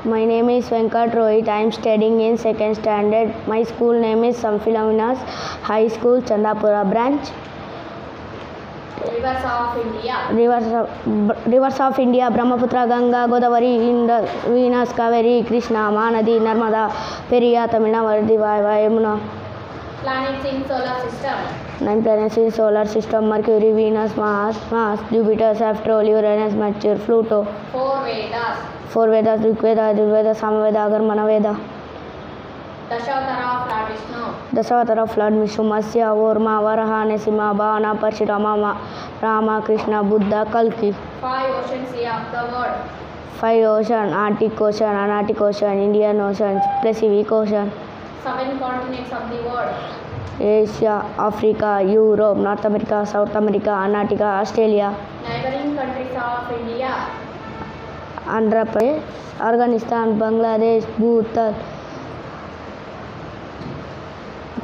My name is Venkat Rohit. I am studying in second standard. My school name is St. Philomena's High School, Chandapura branch. Rivers of India. Rivers of India: Brahmaputra, Ganga, Godavari, Indus, Venus, Kaveri, Krishna, Mahanadi, Narmada, Periyar, Tamilnadu, Yamuna. Planets in solar system. 9 planets in solar system: Mercury, Venus, Mars, Jupiter, Saturn, Uranus, Mercury, Pluto. 4 Vedas. 4 Vedas: Rigveda, Yajurveda, Samaveda, Agarmana Veda. Dashavatara of Lord Vishnu. Dashavatara of Lord Vishnu: Matsya, Orma, Varaha, Narasimha, Bhavana, Parshurama, Rama, Krishna, Buddha, Kalki. 5 oceans of the world. 5 oceans: Arctic Ocean, Antarctic Ocean, Indian Ocean, Pacific Ocean. 7 continents of the world. Asia, Africa, Europe, North America, South America, Antarctica, Australia. Neighboring countries of India. Andhra Pradesh, Afghanistan, Bangladesh, Bhutan,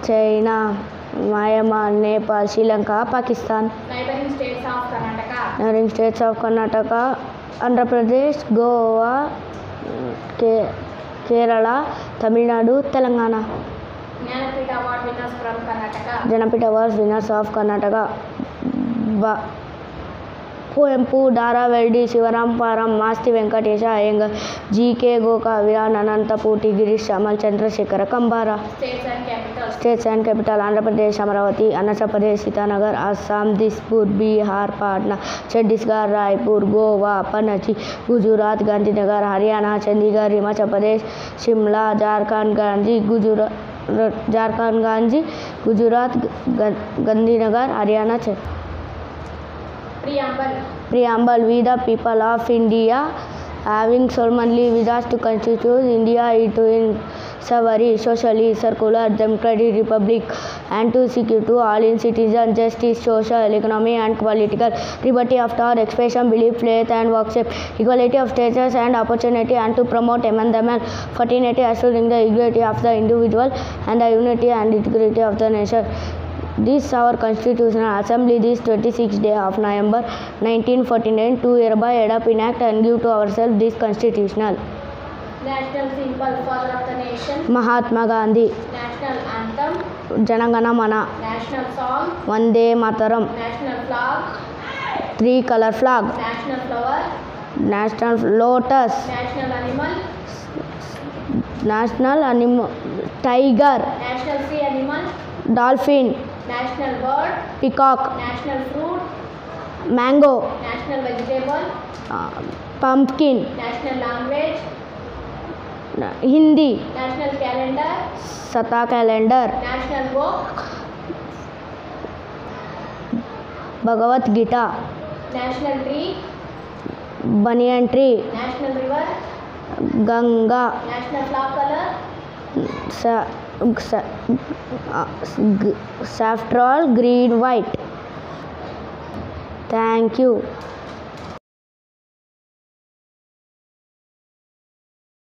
China, Myanmar, Nepal, Sri Lanka, Pakistan. Neighboring states of Karnataka. Neighboring states of Karnataka, Andhra Pradesh, Goa, Kerala, Tamil Nadu, Telangana. Jnanapith Award winners from Karnataka. Jnanapith Award winners of Karnataka: Kuempu, Dara Veldi, Sivaram Param, Masti Venkatesha Iyengar, G.K. Goka, Viran Anantapudi, Girish Shamal, Chandrasekhara Kambara. States and capitals. States and capital: Andhra Pradesh, Amaravati, Arunachal Pradesh, Itanagar, Assam, Dispur, Bihar, Patna, Chhattisgarh, Raipur, Goa, Panaji, Gujarat, Gandhinagar, Haryana, Chandigarh, Himachal Pradesh, Shimla, Jharkhand, Gujarat, Gandhinagar, Haryana. Preamble: We the people of India, having solemnly visas to constitute India into a sovereign, socially, secular, democratic republic, and to secure to all its citizens justice, social, economic, and political liberty of thought, expression, belief, faith, and worship, equality of status and opportunity, and to promote amendment, fraternity, assuring the equality of the individual and the unity and integrity of the nation. This our Constitutional Assembly, this 26th day of November 1949, to hereby adopt, enact, and give to ourselves this constitutional. National symbol, father of the nation. Mahatma Gandhi. National anthem. Jana Gana Mana. National song. Vande Mataram. National flag. 3-color flag. National flower. National lotus. National animal. Tiger. National sea animal. Dolphin. National bird. Peacock. National fruit. Mango. National vegetable. Pumpkin. National language. Hindi. National calendar. Sata calendar. National book. Bhagavad Gita. National tree. Banyan tree. National river. Ganga. National flag color. Saffron, green, white. Thank you.